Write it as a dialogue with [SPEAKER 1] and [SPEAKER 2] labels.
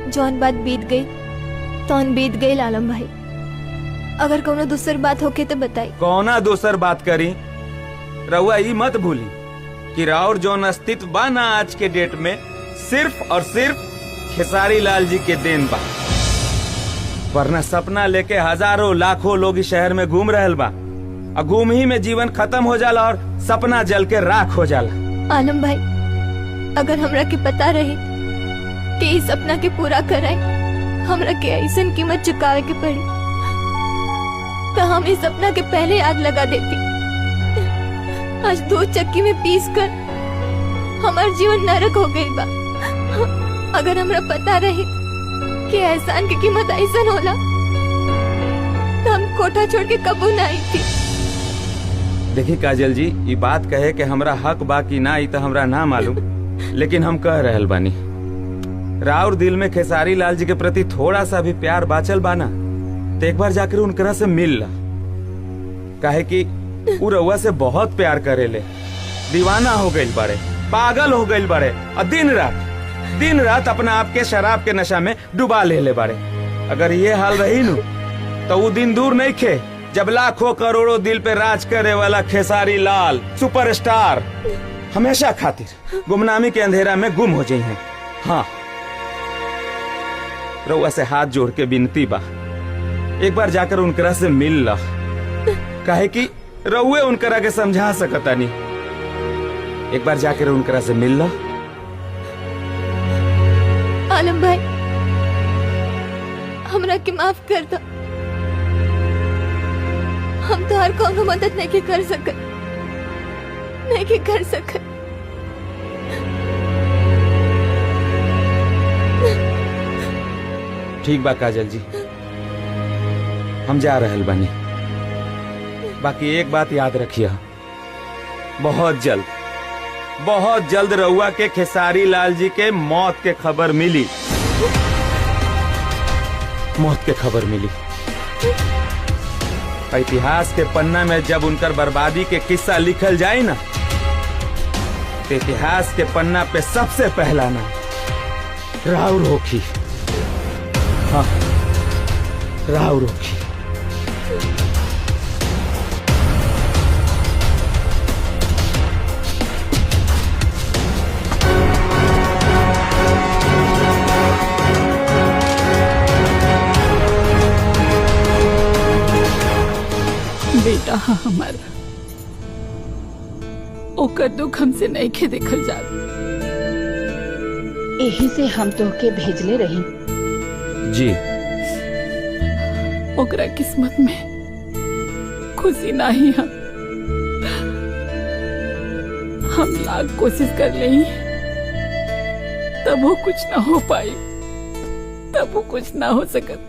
[SPEAKER 1] जौन बात बीत गई तौन बीत गई आलम भाई। अगर कोनो दूसर बात होके तो बताई।
[SPEAKER 2] कौना दूसर बात करी? रउआ ई मत भूली कि राउर जौन अस्तित्व बा ना आज के डेट में सिर्फ और सिर्फ खेसारी लाल जी के देन बा, वरना सपना लेके हजारों लाखों लोग इस शहर में घूम रहल बा और घूम ही में जीवन खत्म हो जाला और सपना जल के राख हो जाला।
[SPEAKER 1] आलम भाई, अगर हमरा के पता रही कि इस सपना के पूरा कराए हमरा के ऐसन कीमत चुकावे के पड़ी तो हम इस सपना के पहले आग लगा देती। आज दूध चक्की में पीस कर हमार जीवन नरक हो गई बा। अगर हमरा पता रही कि एहसान की कीमत ऐसन होला तो हम कोठा छोड़ के कबू ना आई थी।
[SPEAKER 2] देखी काजल जी, ये बात कहे कि हमरा हक बा कि ना ई तो हमरा ना मालूम, लेकिन हम कह रहल बानी राउर दिल में खेसारी लाल जी के प्रति थोड़ा सा भी प्यार बाचल बाना तो एक बार जाकर उनकरा से मिल ला। काहे कि उ रउआ से बहुत प्यार करेले, दीवाना हो गइल बाड़े, पागल हो गइल बाड़े और दिन रात अपना आप के शराब के नशा में डुबा ले बाड़े। अगर ये हाल रही नु तो वो दिन दूर नहीं खे जब लाखों करोड़ों दिल पे राज करे वाला खेसारी लाल सुपरस्टार हमेशा खातिर गुमनामी के अंधेरा में गुम हो जाई हैं। हाँ, रउआ से हाथ जोड़ के विनती बा, एक बार जाकर उनकरा से मिल ला। काहे कि रउए उनकरा के समझा सकता नहीं। एक बार जाकर उनकरा से मिल ला।
[SPEAKER 1] आलम भाई, हमरा के माफ कर दो। हम तो हर कोनो मदद नहीं कर सकत।
[SPEAKER 2] ठीक बा काजल जी, हम जा रहल बानी। बाकी एक बात याद रखिए, बहुत जल्द रउआ के खेसारी लाल जी के मौत के खबर मिली। इतिहास के पन्ना में जब उनकर बर्बादी के किस्सा लिखल जाए ना तो इतिहास के पन्ना पे सबसे पहला नाम राउर होखी। हाँ, राउर होखी।
[SPEAKER 3] बेटा हमारा ओकर दुख हमसे नहीं के देखल जा,
[SPEAKER 4] यही से हम तो के भेजले रही
[SPEAKER 2] जी।
[SPEAKER 3] ओकरा किस्मत में खुशी नहीं। हम लाख कोशिश कर ले तब वो कुछ ना हो पाई, तब वो कुछ ना हो सकत।